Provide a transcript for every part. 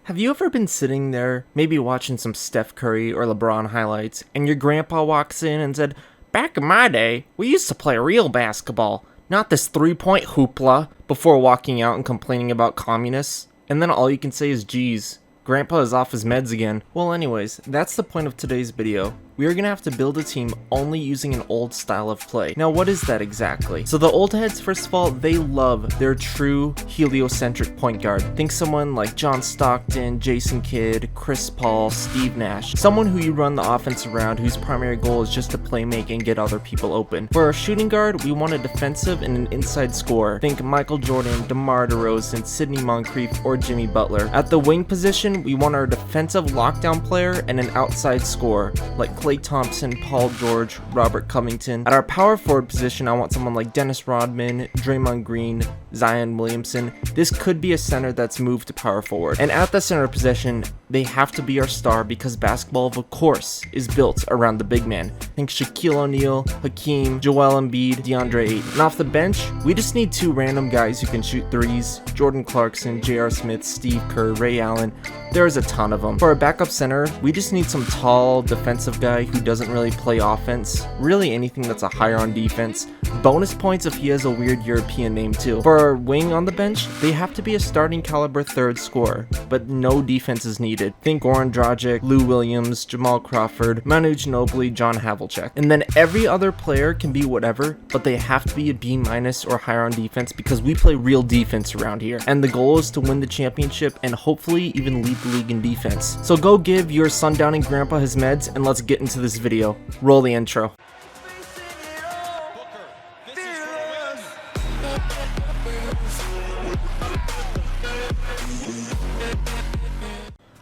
Have you ever been sitting there, maybe watching some Steph Curry or LeBron highlights, and your grandpa walks in and said, "Back in my day, we used to play real basketball, not this three-point hoopla," before walking out and complaining about communists? And then all you can say is, "Geez, Grandpa is off his meds again." Well, anyways, that's the point of today's video. We are going to have to build a team only using an old style of play. Now, what is that exactly? So the old heads, first of all, they love their true heliocentric point guard. Think someone like John Stockton, Jason Kidd, Chris Paul, Steve Nash. Someone who you run the offense around, whose primary goal is just to play make and get other people open. For our shooting guard, we want a defensive and an inside scorer. Think Michael Jordan, DeMar DeRozan, Sidney Moncrief, or Jimmy Butler. At the wing position, we want our defensive lockdown player and an outside scorer, like Klay Thompson, Paul George, Robert Covington. At our power forward position, I want someone like Dennis Rodman, Draymond Green, Zion Williamson. This could be a center that's moved to power forward. And at the center position, they have to be our star because basketball, of course, is built around the big man. Think Shaquille O'Neal, Hakeem, Joel Embiid, DeAndre Ayton. And off the bench, we just need two random guys who can shoot threes. Jordan Clarkson, J.R. Smith, Steve Kerr, Ray Allen. There's a ton of them. For our backup center, we just need some tall defensive guy who doesn't really play offense. Really anything that's a higher on defense. Bonus points if he has a weird European name too. For our wing on the bench, they have to be a starting caliber third scorer, but no defense is needed. Think Goran Dragic, Lou Williams, Jamal Crawford, Manu Ginobili, John Havlicek. And then every other player can be whatever, but they have to be a B- or higher on defense because we play real defense around here. And the goal is to win the championship and hopefully even lead the league in defense. So go give your sundowning grandpa his meds and let's get into this video. Roll the intro.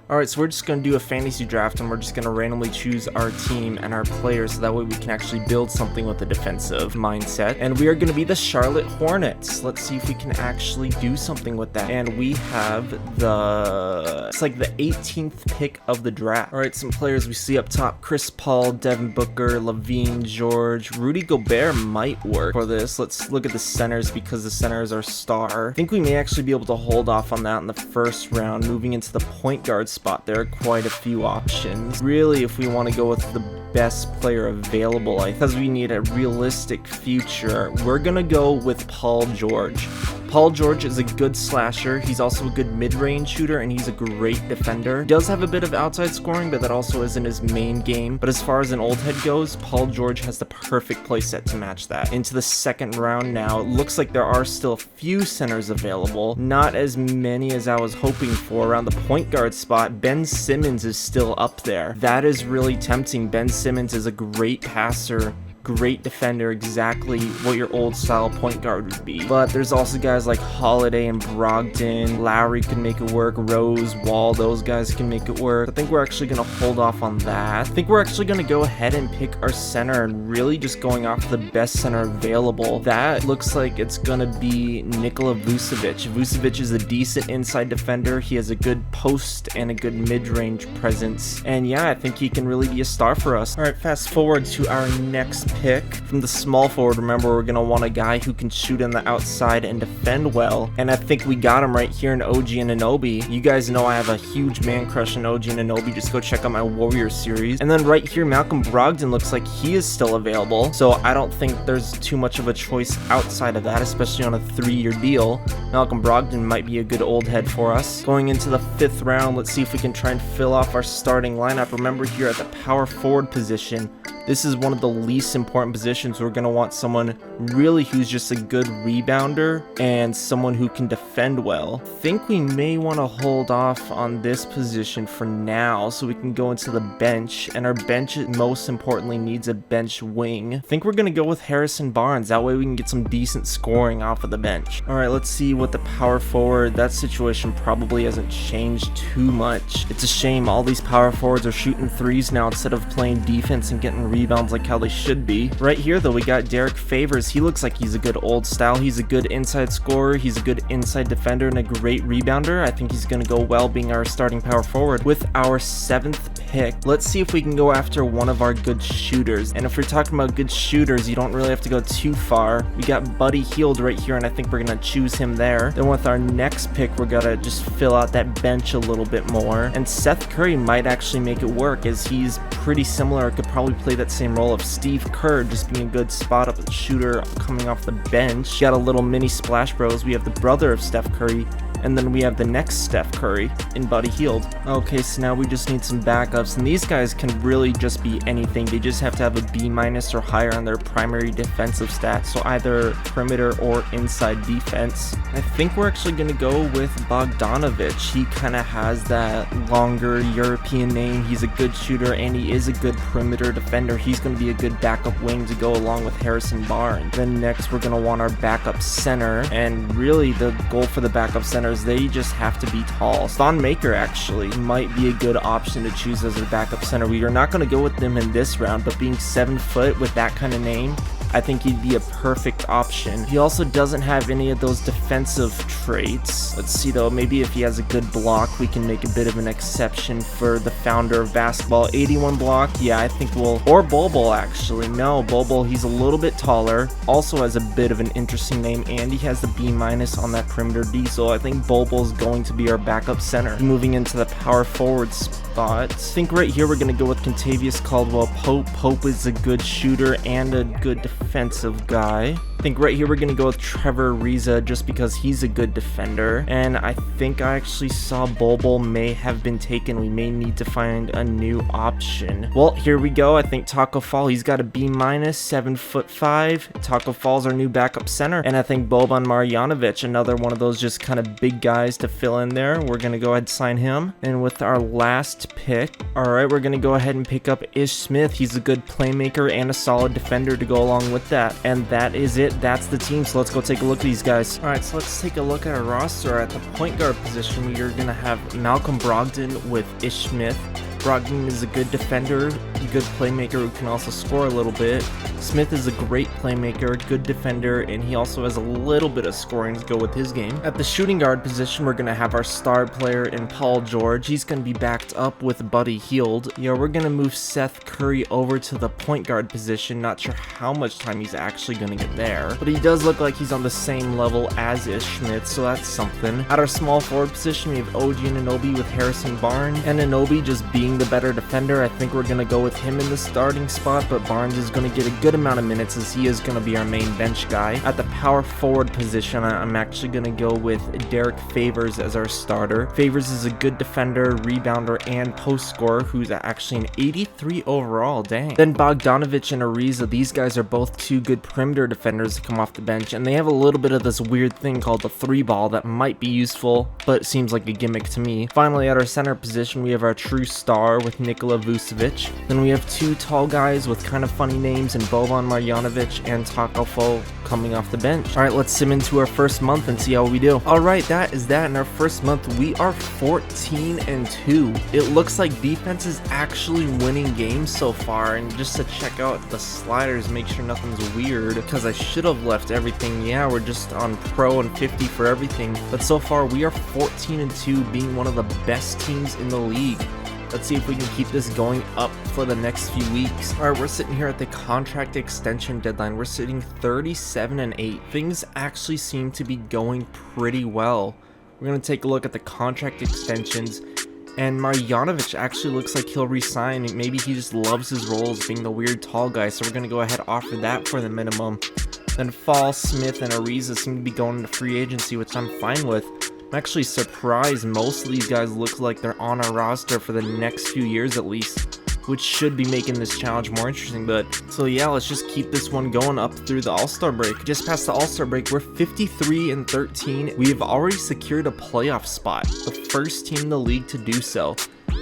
Alright, so we're just going to do a fantasy draft and we're just going to randomly choose our team and our players so that way we can actually build something with a defensive mindset. And we are going to be the Charlotte Hornets. Let's see if we can actually do something with that. And we have it's like the 18th pick of the draft. Alright, some players we see up top: Chris Paul, Devin Booker, Levine, George, Rudy Gobert might work for this. Let's look at the centers because the centers are star. I think we may actually be able to hold off on that in the first round. Moving into the point guard spot, there are quite a few options. Really, if we want to go with the best player available, because we need a realistic future, we're gonna go with Paul George. Paul George is a good slasher, he's also a good mid-range shooter, and he's a great defender. He does have a bit of outside scoring, but that also isn't his main game. But as far as an old head goes, Paul George has the perfect playset to match that. Into the second round now, it looks like there are still a few centers available. Not as many as I was hoping for. Around the point guard spot, Ben Simmons is still up there. That is really tempting. Ben Simmons is a great passer, great defender, exactly what your old style point guard would be. But there's also guys like Holiday and Brogdon. Lowry can make it work. Rose, Wall, those guys can make it work. I think we're actually going to hold off on that. I think we're actually going to go ahead and pick our center and really just going off the best center available. That looks like it's going to be Nikola Vucevic. Vucevic is a decent inside defender. He has a good post and a good mid-range presence. And yeah, I think he can really be a star for us. All right, fast forward to our next pick. From the small forward, remember, we're going to want a guy who can shoot on the outside and defend well. And I think we got him right here in OG Anunoby. You guys know I have a huge man crush on OG Anunoby. Just go check out my Warriors series. And then right here, Malcolm Brogdon looks like he is still available. So I don't think there's too much of a choice outside of that, especially on a 3-year deal. Malcolm Brogdon might be a good old head for us. Going into the 5th round, let's see if we can try and fill off our starting lineup. Remember, here at the power forward position, this is one of the least important positions. We're going to want someone really who's just a good rebounder and someone who can defend well. I think we may want to hold off on this position for now so we can go into the bench, and our bench most importantly needs a bench wing. I think we're going to go with Harrison Barnes. That way we can get some decent scoring off of the bench. Alright, let's see what the power forward, that situation probably hasn't changed too much. It's a shame all these power forwards are shooting threes now instead of playing defense and getting rebounds like how they should be. Right here though, we got Derek Favors. He looks like he's a good old style. He's a good inside scorer, he's a good inside defender, and a great rebounder. I think he's going to go well being our starting power forward. With our 7th pick pick. Let's see if we can go after one of our good shooters. And if we're talking about good shooters, you don't really have to go too far. We got Buddy Hield right here, and I think we're gonna choose him there. Then with our next pick, we're gonna just fill out that bench a little bit more. And Seth Curry might actually make it work, as he's pretty similar, could probably play that same role of Steve Kerr, just being a good spot up shooter coming off the bench. Got a little mini Splash Bros. We have the brother of Steph Curry, and then we have the next Steph Curry in Buddy Hield. Okay, so now we just need some backups, and these guys can really just be anything. They just have to have a B- or higher on their primary defensive stats, so either perimeter or inside defense. I think we're actually going to go with Bogdanovic. He kind of has that longer European name. He's a good shooter, and he is a good perimeter defender. He's going to be a good backup wing to go along with Harrison Barnes. Then next, we're going to want our backup center, and really the goal for the backup center is they just have to be tall. Thon Maker actually might be a good option to choose as a backup center. We are not going to go with them in this round, but being 7 foot with that kind of name, I think he'd be a perfect option. He also doesn't have any of those defensive traits. Let's see though, maybe if he has a good block, we can make a bit of an exception for the founder of basketball. 81 block, yeah, I think we'll, or Bol Bol actually. No, Bol Bol, he's a little bit taller, also has a bit of an interesting name, and he has the B- on that perimeter D, so I think Bol Bol's going to be our backup center. Moving into the power forward spot, I think right here we're gonna go with Kentavious Caldwell-Pope. Pope is a good shooter and a good defensive guy. I think right here we're gonna go with Trevor Ariza just because he's a good defender, and I think I actually saw Bol Bol may have been taken. We may need to find a new option. Well, here we go. I think Taco Fall, he's got a B-, 7'5". Taco Fall's our new backup center, and I think Boban Marjanovic, another one of those just kind of big guys to fill in there. We're gonna go ahead and sign him. And with our last pick, all right, we're gonna go ahead and pick up Ish Smith. He's a good playmaker and a solid defender to go along with that, and that is it. That's the team, so let's go take a look at these guys. All right, so let's take a look at our roster. At the point guard position, we are going to have Malcolm Brogdon with Ish Smith. Brogdon is a good defender, a good playmaker who can also score a little bit. Smith is a great playmaker, good defender, and he also has a little bit of scoring to go with his game. At the shooting guard position, we're going to have our star player in Paul George. He's going to be backed up with Buddy Hield. Yeah, we're going to move Seth Curry over to the point guard position. Not sure how much time he's actually going to get there, but he does look like he's on the same level as Ish Smith, so that's something. At our small forward position, we have OG Anunoby with Harrison Barnes, and Anunoby just being the better defender. I think we're going to go with him in the starting spot, but Barnes is going to get a good amount of minutes as he is going to be our main bench guy. At the power forward position, I'm actually going to go with Derek Favors as our starter. Favors is a good defender, rebounder, and post scorer who's actually an 83 overall, dang. Then Bogdanovic and Ariza, these guys are both two good perimeter defenders to come off the bench, and they have a little bit of this weird thing called the 3-ball that might be useful, but seems like a gimmick to me. Finally, at our center position, we have our true star with Nikola Vucevic. Then we have two tall guys with kind of funny names in Boban Marjanovic and Taco Fall coming off the bench. All right, let's sim into our first month and see how we do. All right, that is that. In our first month, we are 14-2. It looks like defense is actually winning games so far, and just to check out the sliders, make sure nothing's weird, because I should have left everything. Yeah, we're just on pro and 50 for everything, but so far we are 14-2, being one of the best teams in the league. Let's see if we can keep this going up for the next few weeks. All right, we're sitting here at the contract extension deadline. We're sitting 37-8. Things actually seem to be going pretty well. We're going to take a look at the contract extensions, and Marjanovic actually looks like he'll resign. Maybe he just loves his role as being the weird tall guy, so we're going to go ahead and offer that for the minimum. Then Fall, Smith, and Ariza seem to be going into free agency, which I'm fine with. I'm actually surprised most of these guys look like they're on our roster for the next few years at least, which should be making this challenge more interesting. But so yeah, let's just keep this one going up through the All-Star break. Just past the All-Star break, we're 53-13. We have already secured a playoff spot, the first team in the league to do so.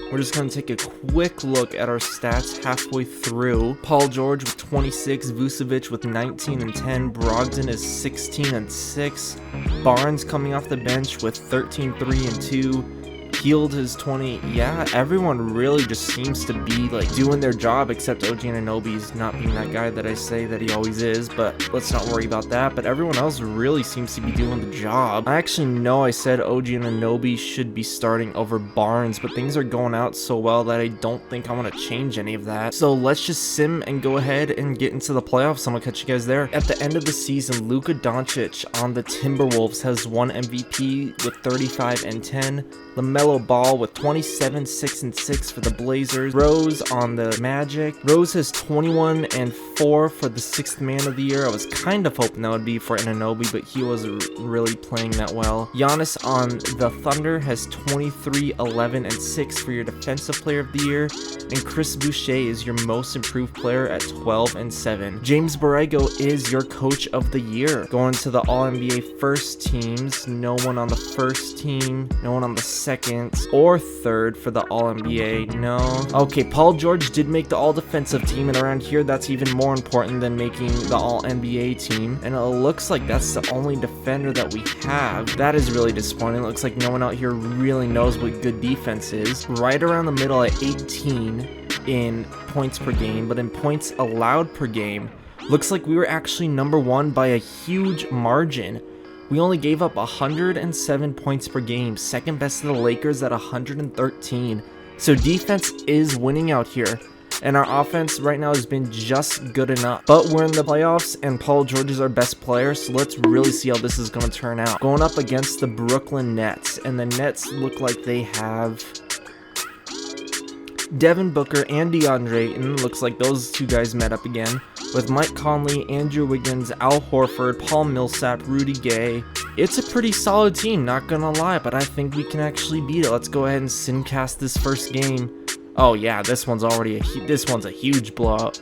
We're just going to take a quick look at our stats halfway through. Paul George with 26, Vucevic with 19 and 10, Brogdon is 16 and 6, Barnes coming off the bench with 13, 3 and 2, healed his 20. Yeah, everyone really just seems to be like doing their job, except OG Anunoby's not being that guy that I say that he always is, but let's not worry about that. But everyone else really seems to be doing the job. I actually know I said OG Anunoby should be starting over Barnes, but things are going out so well that I don't think I want to change any of that. So let's just sim and go ahead and get into the playoffs. I'm gonna catch you guys there. At the end of the season, Luka Doncic on the Timberwolves has won MVP with 35 and 10. LaMelo Ball with 27, 6 and 6 for the Blazers. Rose on the Magic. Rose has 21 and 4 for the 6th man of the year. I was kind of hoping that would be for Anunoby, but he wasn't really playing that well. Giannis on the Thunder has 23, 11 and 6 for your defensive player of the year. And Chris Boucher is your most improved player at 12 and 7. James Borrego is your coach of the year. Going to the All-NBA first teams. No one on the first team. No one on the second or third for the All-NBA. No. Okay, Paul George did make the All-Defensive team, and around here that's even more important than making the All-NBA team. And it looks like that's the only defender that we have. That is really disappointing. It looks like no one out here really knows what good defense is. Right around the middle at 18 in points per game, but in points allowed per game, looks like we were actually number one by a huge margin. We only gave up 107 points per game, second best to the Lakers at 113. So defense is winning out here, and our offense right now has been just good enough. But we're in the playoffs, and Paul George is our best player, so let's really see how this is going to turn out. Going up against the Brooklyn Nets, and the Nets look like they have Devin Booker and DeAndre, and it looks like those two guys met up again, with Mike Conley, Andrew Wiggins, Al Horford, Paul Millsap, Rudy Gay. It's a pretty solid team, not gonna lie, but I think we can actually beat it. Let's go ahead and simcast this first game. Oh yeah, this one's a huge blowout.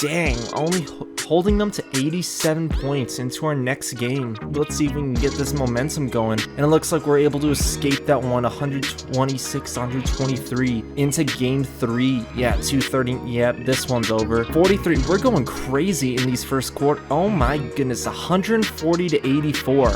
Dang, only holding them to 87 points into our next game. Let's see if we can get this momentum going. And it looks like we're able to escape that one, 126, 123 into game 3. Yeah, 230. Yep, this one's over. 43. We're going crazy in these first quarter. Oh my goodness, 140 to 84.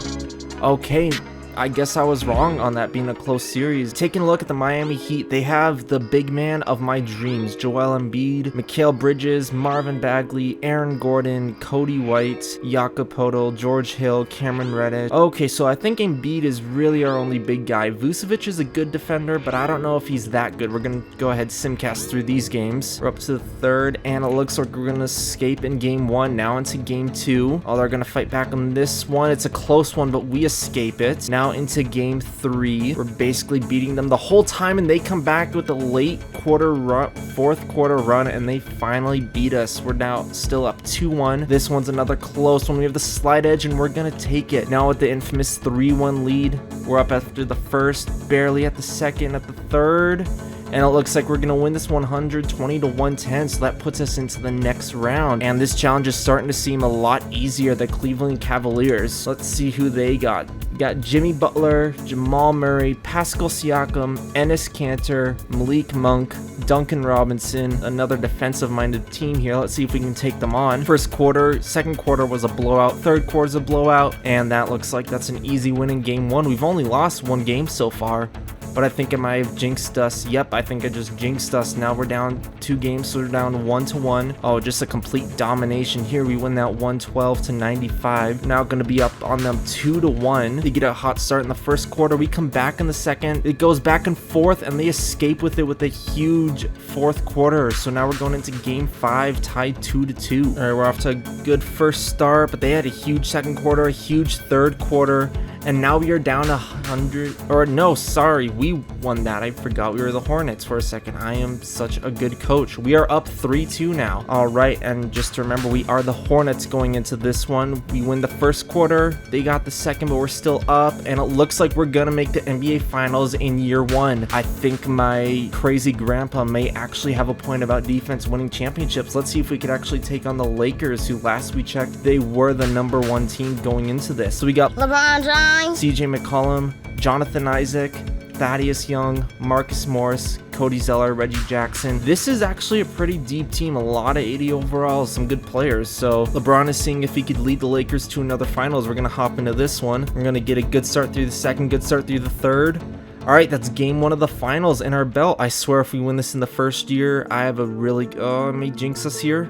Okay, I guess I was wrong on that being a close series. Taking a look at the Miami Heat, they have the big man of my dreams, Joel Embiid, Mikal Bridges, Marvin Bagley, Aaron Gordon, Cody White, Jakob Poeltl, George Hill, Cameron Reddish. Okay, so I think Embiid is really our only big guy. Vucevic is a good defender, but I don't know if he's that good. We're gonna go ahead simcast through these games. We're up to the third, and it looks like we're gonna escape in game 1, now into game 2. Oh, they're gonna fight back on this one. It's a close one, but we escape it. Now into game 3, we're basically beating them the whole time, and they come back with a late quarter run, fourth quarter run, and they finally beat us. We're now still up 2-1. This one's another close one. We have the slight edge, and we're gonna take it. Now with the infamous 3-1 lead, we're up after the first, barely at the second, at the third, and it looks like we're gonna win this 120 to 110, so that puts us into the next round. And this challenge is starting to seem a lot easier. The Cleveland Cavaliers, let's see who they got. Got Jimmy Butler, Jamal Murray, Pascal Siakam, Enes Kanter, Malik Monk, Duncan Robinson, another defensive-minded team here. Let's see if we can take them on. First quarter, second quarter was a blowout, third quarter's a blowout, and that looks like that's an easy win in game 1. We've only lost 1 game so far, but I think I might have jinxed us. Yep, I think I just jinxed us. Now we're down 2 games, so we're down 1-1. Oh, just a complete domination here. We win that 112 to 95. Now gonna be up on them 2-1. They get a hot start in the first quarter. We come back in the second. It goes back and forth, and they escape with it with a huge fourth quarter. So now we're going into game 5, tied 2-2. All right, we're off to a good first start, but they had a huge second quarter, a huge third quarter. And now we are down 100, or no, sorry, we won that. I forgot we were the Hornets for a second. I am such a good coach. We are up 3-2 now. All right, and just to remember, we are the Hornets going into this one. We win the first quarter, they got the second, but we're still up, and it looks like we're gonna make the NBA Finals in year 1. I think my crazy grandpa may actually have a point about defense winning championships. Let's see if we could actually take on the Lakers, who last we checked, they were the #1 team going into this. So we got LeBron James, CJ McCollum, Jonathan Isaac, Thaddeus Young, Marcus Morris, Cody Zeller, Reggie Jackson. This is actually a pretty deep team, a lot of 80 overall, some good players. So LeBron is seeing if he could lead the Lakers to another finals. We're gonna hop into this one. We're gonna get a good start through the second, good start through the third. All right, that's game 1 of the finals in our belt. I swear if we win this in the first year, I have a really... Oh, I may jinx us here.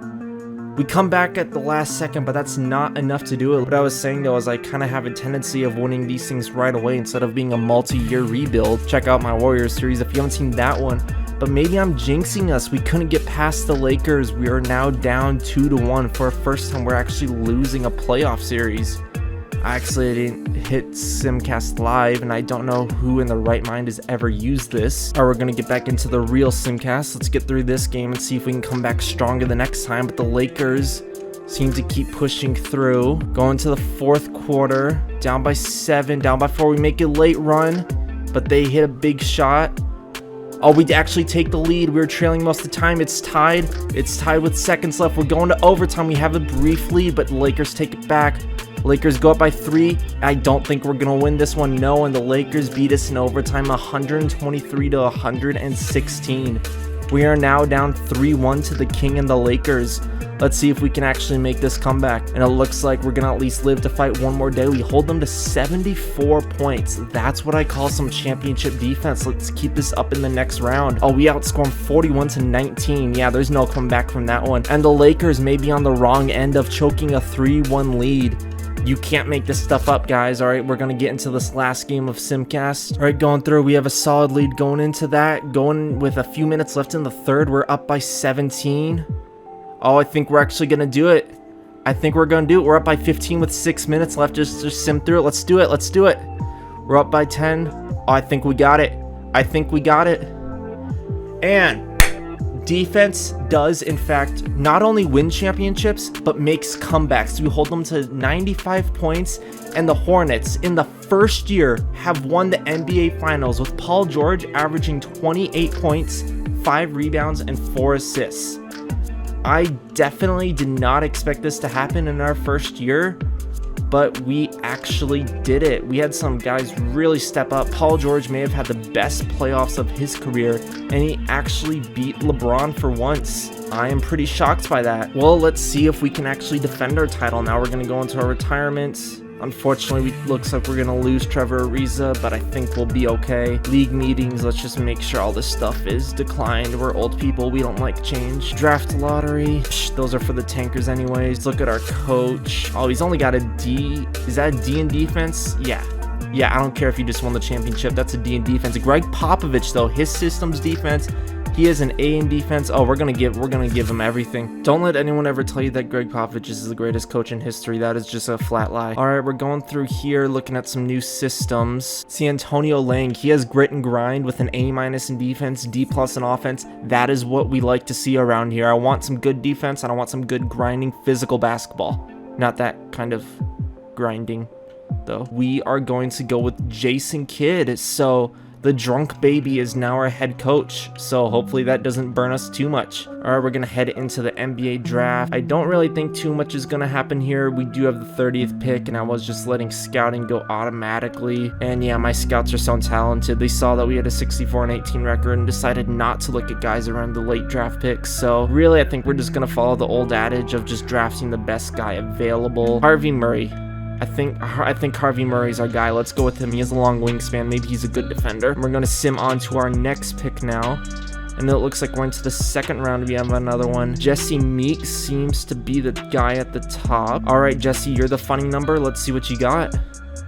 We come back at the last second, but that's not enough to do it. What I was saying though is I kind of have a tendency of winning these things right away instead of being a multi-year rebuild. Check out my Warriors series if you haven't seen that one. But maybe I'm jinxing us. We couldn't get past the Lakers. We are now down 2-1 for a first time. We're actually losing a playoff series. I actually didn't hit Simcast Live, and I don't know who in the right mind has ever used this. All right, we're gonna get back into the real Simcast. Let's get through this game and see if we can come back stronger the next time. But the Lakers seem to keep pushing through. Going to the 4th quarter, down by 7, down by 4. We make a late run, but they hit a big shot. Oh, we actually take the lead. We were trailing most of the time. It's tied. It's tied with seconds left. We're going to overtime. We have a brief lead, but the Lakers take it back. Lakers go up by 3. I don't think we're going to win this one. No, and the Lakers beat us in overtime 123-116. We are now down 3-1 to the King and the Lakers. Let's see if we can actually make this comeback. And it looks like we're going to at least live to fight one more day. We hold them to 74 points. That's what I call some championship defense. Let's keep this up in the next round. Oh, we outscore them 41-19. Yeah, there's no comeback from that one. And the Lakers may be on the wrong end of choking a 3-1 lead. You can't make this stuff up, guys. All right, we're going to get into this last game of Simcast. All right, going through, we have a solid lead going into that. Going with a few minutes left in the 3rd, we're up by 17. Oh, I think we're actually going to do it. I think we're going to do it. We're up by 15 with 6 minutes left. Just sim through it. Let's do it. Let's do it. We're up by 10. Oh, I think we got it. I think we got it. And defense does, in fact, not only win championships, but makes comebacks. We hold them to 95 points, and the Hornets, in the first year, have won the NBA Finals, with Paul George averaging 28 points, 5 rebounds, and 4 assists. I definitely did not expect this to happen in our first year, but we actually did it. We had some guys really step up. Paul George may have had the best playoffs of his career, and he actually beat LeBron for once. I am pretty shocked by that. Well, let's see if we can actually defend our title. Now we're going to go into our retirement. Unfortunately, it looks like we're going to lose Trevor Ariza, but I think we'll be okay. League meetings, let's just make sure all this stuff is declined. We're old people, we don't like change. Draft lottery, those are for the tankers anyways. Look at our coach. Oh, he's only got a D. Is that a D in defense? Yeah, I don't care if you just won the championship. That's a D in defense. Greg Popovich, though, his system's defense, he has an A in defense. Oh, we're gonna give him everything. Don't let anyone ever tell you that Greg Popovich is the greatest coach in history. That is just a flat lie. All right, we're going through here, looking at some new systems. See, Antonio Lang, he has grit and grind with an A- in defense, D+ in offense. That is what we like to see around here. I want some good defense, and I want some good grinding physical basketball. Not that kind of grinding, though. We are going to go with Jason Kidd. So the drunk baby is now our head coach, so hopefully that doesn't burn us too much. All right, we're gonna head into the NBA draft. I don't really think too much is gonna happen here. We do have the 30th pick, and I was just letting scouting go automatically. And yeah, my scouts are so talented. They saw that we had a 64-18 record and decided not to look at guys around the late draft picks. So really, I think we're just gonna follow the old adage of just drafting the best guy available. Harvey Murray. I think Harvey Murray's our guy. Let's go with him. He has a long wingspan. Maybe he's a good defender. We're going to sim on to our next pick now. And it looks like we're into the 2nd round. We have another one. Jesse Meeks seems to be the guy at the top. All right, Jesse, you're the funny number. Let's see what you got.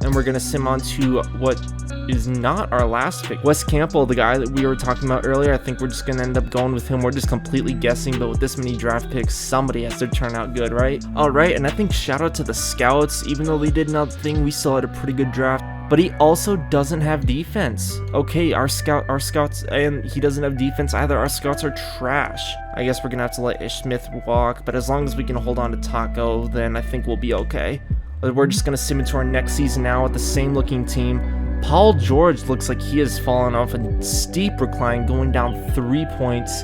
And we're going to sim on to what is not our last pick. Wes Campbell, the guy that we were talking about earlier. I think we're just going to end up going with him. We're just completely guessing, but with this many draft picks, somebody has to turn out good, right? All right, and I think shout out to the scouts. Even though they did nothing, we still had a pretty good draft. But he also doesn't have defense. Okay, our scouts, and he doesn't have defense either. Our scouts are trash. I guess we're going to have to let Ish Smith walk, but as long as we can hold on to Taco, then I think we'll be okay. We're just going to sim into our next season now with the same looking team. Paul George looks like he has fallen off a steep recline, going down 3 points.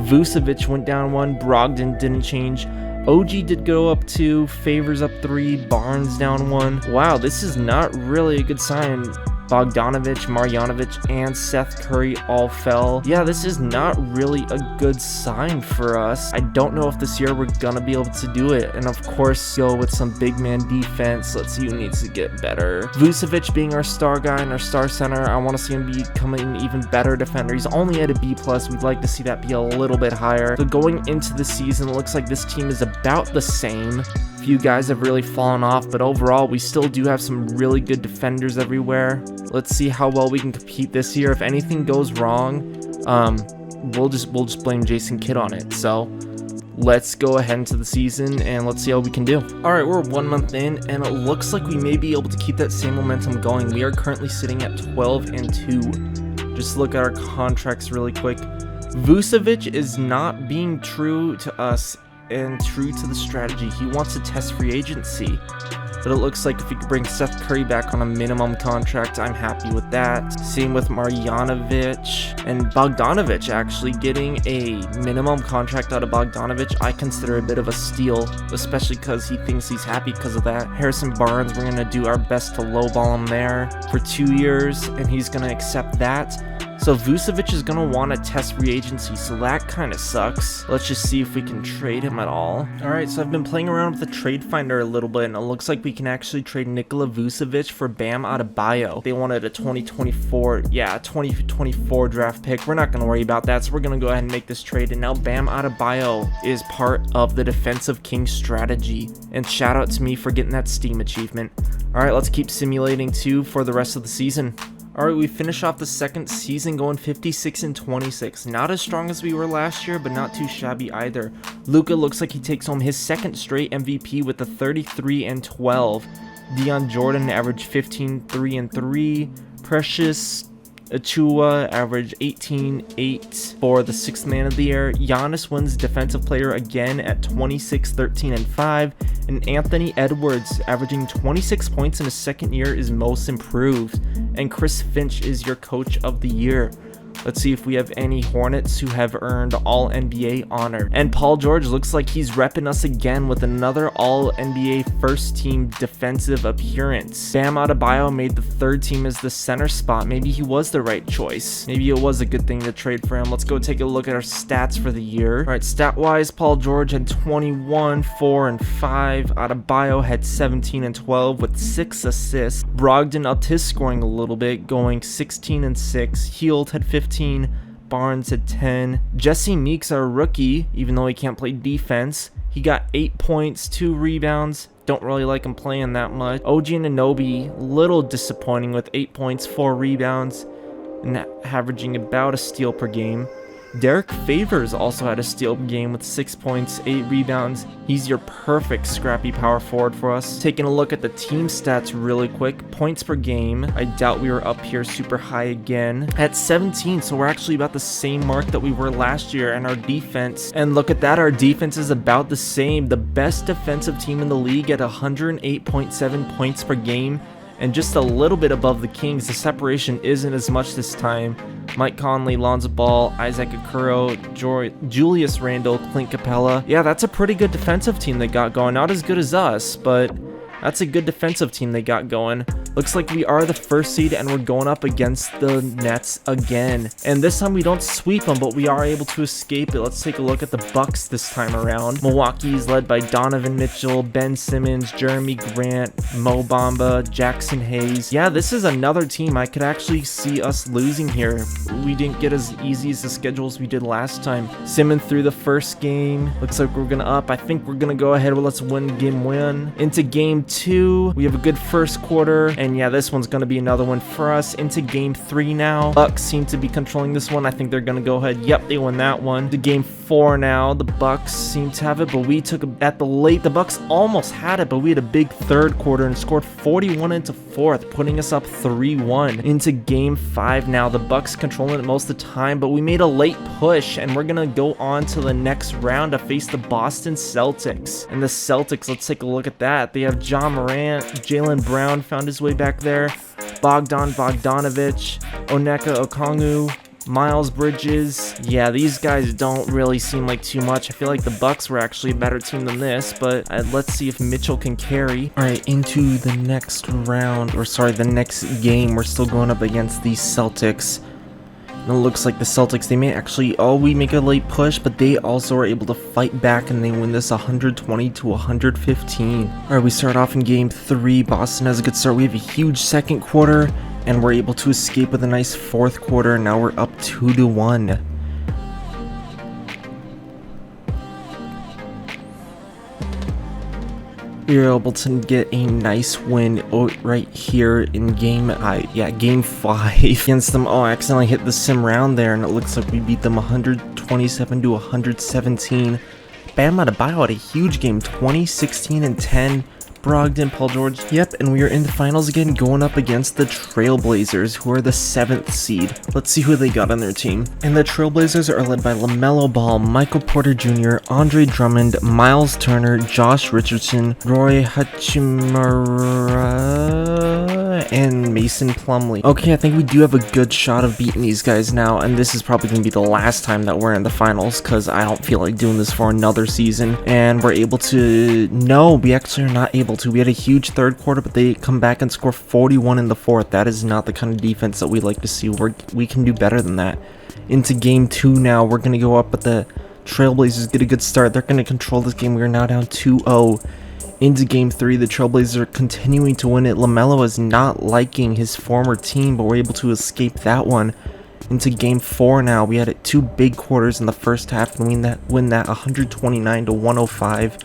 Vucevic went down 1. Brogdon didn't change. OG did go up 2. Favors up 3. Barnes down 1. Wow, this is not really a good sign. Bogdanovich, Marjanovic, and Seth Curry all fell. Yeah, this is not really a good sign for us. I don't know if this year we're gonna be able to do it. And of course, go with some big man defense. Let's see who needs to get better. Vucevic being our star guy and our star center, I want to see him becoming an even better defender. He's only at a B+. We'd like to see that be a little bit higher. So going into the season, it looks like this team is about the same. Few guys have really fallen off, but overall we still do have some really good defenders everywhere. Let's see how well we can compete this year. If anything goes wrong, we'll just blame Jason Kidd on it. So let's go ahead into the season and let's see how we can do. All right, we're 1 month in and it looks like we may be able to keep that same momentum going. We are currently sitting at 12-2. Just look at our contracts really quick. Vucevic is not being true to us and true to the strategy. He wants to test free agency, but it looks like if we could bring Seth Curry back on a minimum contract, I'm happy with that. Same with Marjanovic and Bogdanovich. Actually getting a minimum contract out of Bogdanovich, I consider a bit of a steal, especially because he thinks he's happy because of that. Harrison Barnes, we're gonna do our best to lowball him there for 2 years, and he's gonna accept that. So Vucevic is going to want to test free agency, so that kind of sucks. Let's just see if we can trade him at all. Alright, so I've been playing around with the trade finder a little bit, and it looks like we can actually trade Nikola Vucevic for Bam Adebayo. They wanted a 2024 draft pick. We're not going to worry about that, so we're going to go ahead and make this trade. And now Bam Adebayo is part of the Defensive King strategy. And shout out to me for getting that Steam achievement. Alright, let's keep simulating too for the rest of the season. Alright, we finish off the second season going 56-26. Not as strong as we were last year, but not too shabby either. Luka looks like he takes home his second straight MVP with a 33-12. Deion Jordan averaged 15, 3 and 3. Precious Achiuwa averaged 18-8 for the 6th man of the year. Giannis wins defensive player again at 26, 13 and 5. And Anthony Edwards averaging 26 points in his second year is most improved. And Chris Finch is your coach of the year. Let's see if we have any Hornets who have earned All-NBA honor. And Paul George looks like he's repping us again with another All-NBA first-team defensive appearance. Bam Adebayo made the third team as the center spot. Maybe he was the right choice. Maybe it was a good thing to trade for him. Let's go take a look at our stats for the year. All right, stat-wise, Paul George had 21, 4 and 5. Adebayo had 17 and 12 with 6 assists. Brogdon upped his scoring a little bit, going 16 and 6. Hield had 15. Barnes at 10. Jesse Meeks, our rookie, even though he can't play defense, he got 8 points, 2 rebounds. Don't really like him playing that much. OG Anunoby, little disappointing with 8 points, 4 rebounds, and averaging about a steal per game. Derek Favors also had a steal game with 6 points, 8 rebounds. He's your perfect scrappy power forward for us. Taking a look at the team stats really quick. Points per game. I doubt we were up here super high again. At 17, so we're actually about the same mark that we were last year. And our defense, and look at that, our defense is about the same. The best defensive team in the league at 108.7 points per game. And just a little bit above the Kings. The separation isn't as much this time. Mike Conley, Lonzo Ball, Isaac Okoro, Julius Randle, Clint Capella. Yeah, that's a pretty good defensive team they got going. Not as good as us, but that's a good defensive team they got going. Looks like we are the first seed and we're going up against the Nets again. And this time we don't sweep them, but we are able to escape it. Let's take a look at the Bucks this time around. Milwaukee is led by Donovan Mitchell, Ben Simmons, Jeremy Grant, Mo Bamba, Jackson Hayes. Yeah, this is another team I could actually see us losing here. We didn't get as easy as the schedule as we did last time. Simmons through the first game. Looks like we're gonna up. I think we're gonna go ahead. Well, let's win game 1. Into game 2. We have a good first quarter. And yeah, this one's going to be another one for us. Into game 3 now. Bucks seem to be controlling this one. I think they're going to go ahead. Yep, they won that one. To game 4 now. The Bucks seem to have it, but we took at the late. The Bucks almost had it, but we had a big third quarter and scored 41 into fourth, putting us up 3-1. Into game 5 now. The Bucks controlling it most of the time, but we made a late push, and we're going to go on to the next round to face the Boston Celtics. And the Celtics, let's take a look at that. They have John Morant, Jaylen Brown found his way back there, Bogdanovich, Onyeka Okongwu, Miles Bridges. Yeah, these guys don't really seem like too much. I feel like the Bucks were actually a better team than this, but let's see if Mitchell can carry. All right, into the next round, or sorry, the next game. We're still going up against the Celtics. And it looks like the Celtics, they may actually, we make a late push, but they also are able to fight back and they win this 120 to 115. All right, we start off in game 3. Boston has a good start. We have a huge second quarter, and we're able to escape with a nice fourth quarter. Now we're up 2-1. We were able to get a nice win right here in game 5 against them. I accidentally hit the sim round there, and it looks like we beat them 127 to 117. Bam Adebayo had a huge game, 20, 16, and 10. Brogdon, Paul George. Yep, and we are in the finals again, going up against the Trailblazers, who are the 7th seed. Let's see who they got on their team. And the Trailblazers are led by LaMelo Ball, Michael Porter Jr., Andre Drummond, Miles Turner, Josh Richardson, Roy Hachimura, and Mason Plumlee. Okay, I think we do have a good shot of beating these guys now, and this is probably going to be the last time that we're in the finals, because I don't feel like doing this for another season. And we're able to... No, we actually are not able to. We had a huge third quarter, but they come back and score 41 in the fourth. That is not the kind of defense that we like to see. We can do better than that. Into game 2 now. We're going to go up, but the Trailblazers get a good start. They're going to control this game. We are now down 2-0. Into game 3, the Trailblazers are continuing to win it. LaMelo is not liking his former team, but we're able to escape that one. Into game 4 now. We had 2 big quarters in the first half and win that 129 to 105.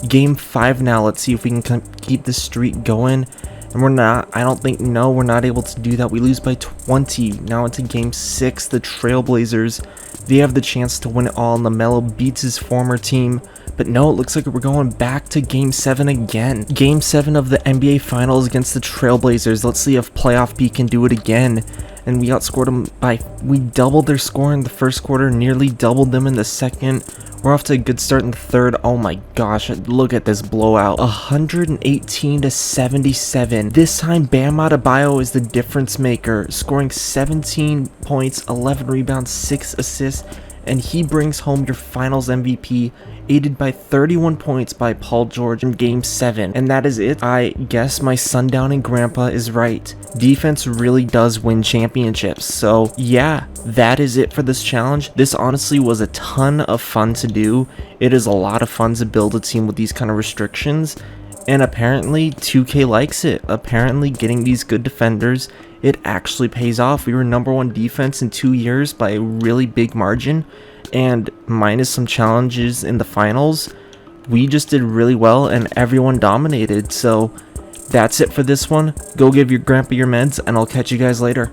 Game 5 now. Let's see if we can keep this streak going. And we're not. We're not able to do that. We lose by 20. Now into game 6, the Trailblazers, they have the chance to win it all. LaMelo beats his former team. But no, it looks like we're going back to game 7 again. Game 7 of the NBA Finals against the Trailblazers. Let's see if Playoff P can do it again. And we outscored them we doubled their score in the first quarter, nearly doubled them in the second. We're off to a good start in the third. Oh my gosh, look at this blowout. 118 to 77. This time, Bam Adebayo is the difference maker, scoring 17 points, 11 rebounds, 6 assists, and he brings home your finals MVP, aided by 31 points by Paul George in game 7. And that is it. I guess my sundowning grandpa is right. Defense really does win championships. So yeah, that is it for this challenge. This honestly was a ton of fun to do. It is a lot of fun to build a team with these kind of restrictions. And apparently 2K likes it. Apparently getting these good defenders, it actually pays off. We were #1 defense in 2 years by a really big margin. And minus some challenges in the finals, we just did really well and everyone dominated. So that's it for this one. Go give your grandpa your meds, and I'll catch you guys later.